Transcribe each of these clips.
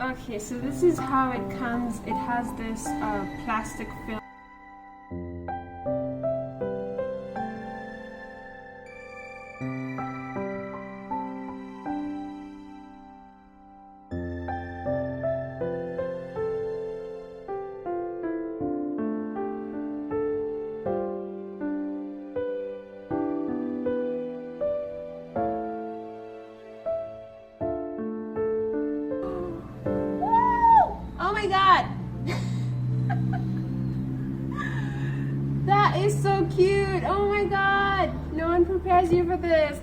Okay, so this is how it comes. It has this plastic film. Oh my god! That is so cute! Oh my god! No one prepares you for this!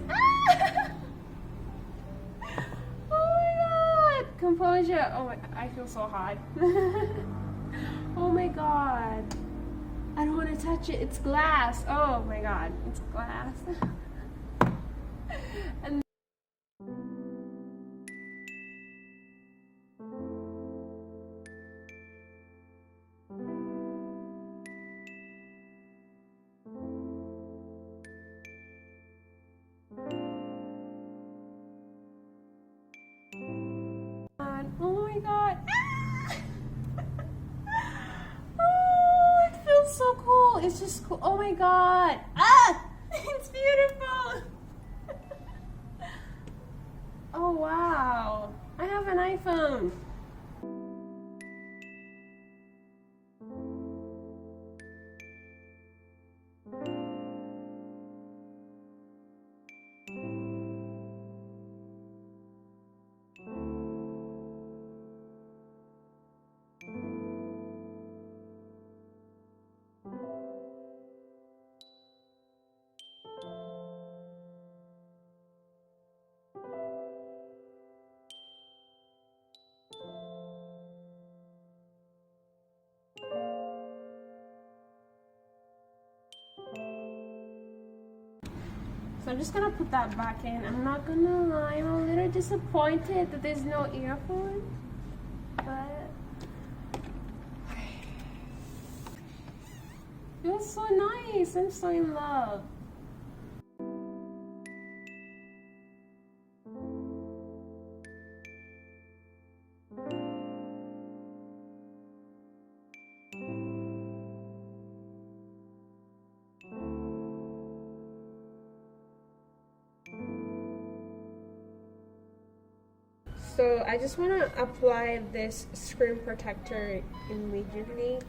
Oh my god! Composure! Oh my, I feel so hot. Oh my god! I don't want to touch it, it's glass! Oh my god, it's glass. And oh my god. Oh, it feels so cool. It's just cool. Oh my god. Ah! It's beautiful. Oh wow. I have an iPhone. So I'm just gonna put that back in. I'm not gonna lie, I'm a little disappointed that there's no earphone. But it feels so nice. I'm so in love. So I just want to apply this screen protector immediately.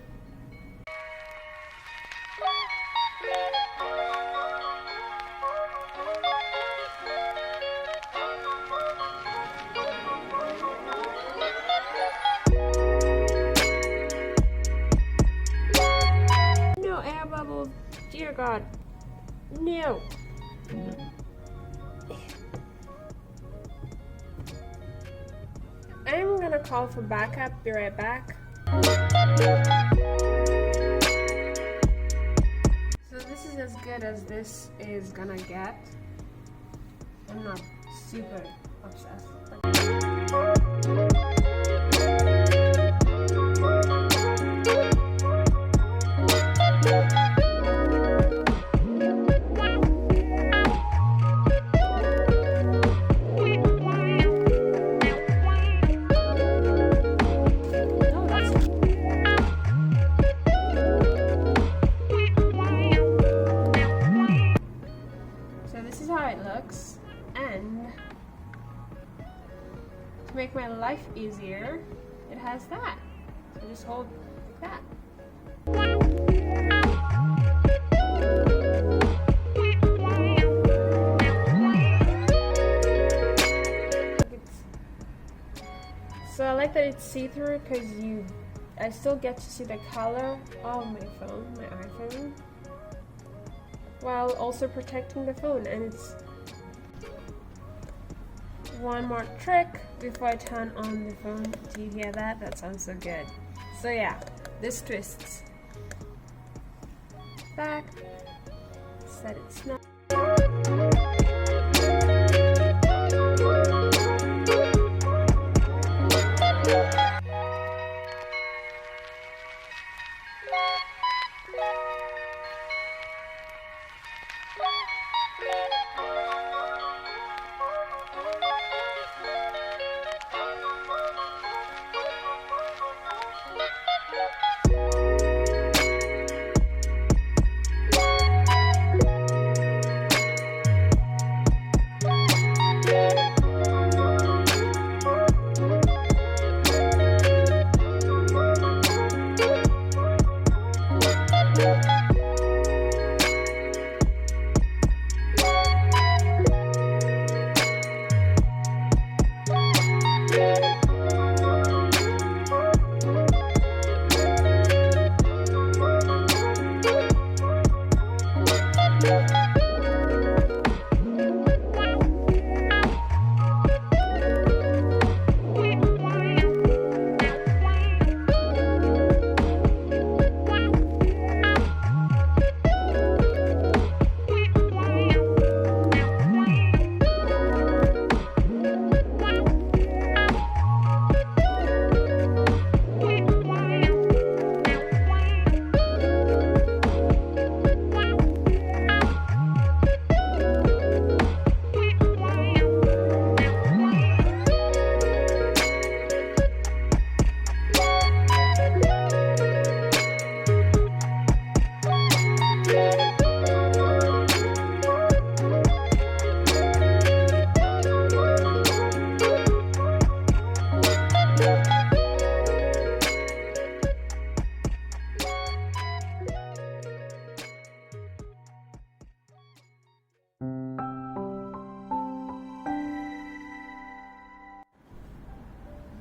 No air bubbles, dear God, no. I'm gonna call for backup, be right back. So this is as good as this is gonna get. I'm not super obsessed. And to make my life easier, it has that. So just hold like that. So I like that it's see-through because I still get to see the color of my phone, my iPhone, while also protecting the phone. And it's one more trick before I turn on the phone. Do you hear that? That sounds so good. So yeah, this twists back, set it snap.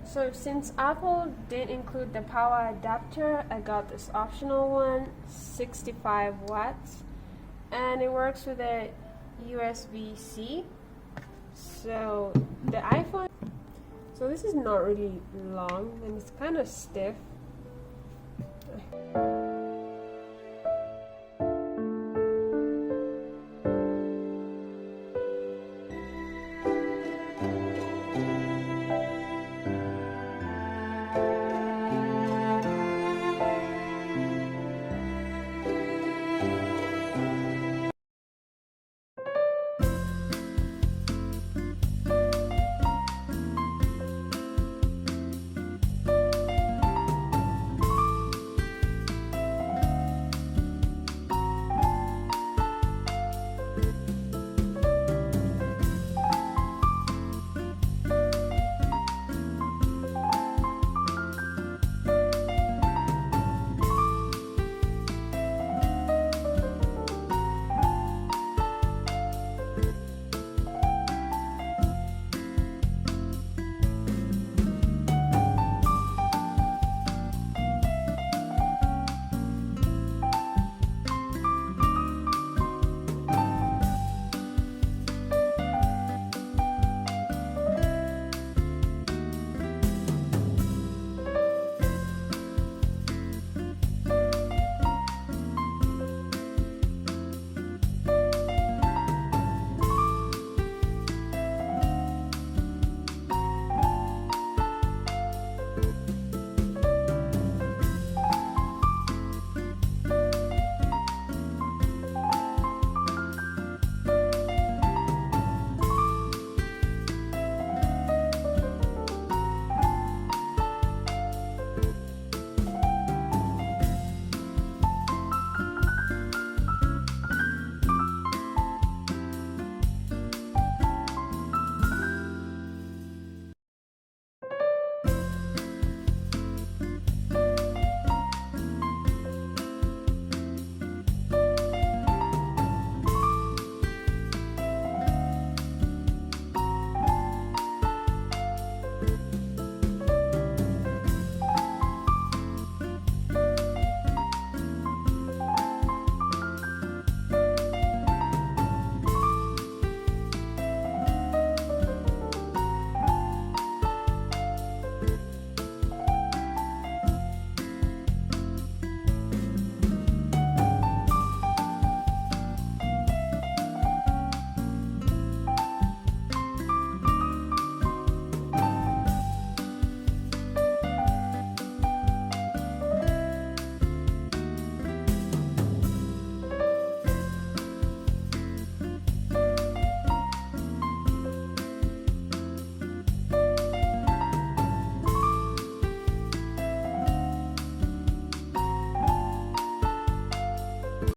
So since Apple didn't include the power adapter, I got this optional one, 65 watts, and it works with a USB-C. So the iPhone, so this is not really long and it's kind of stiff.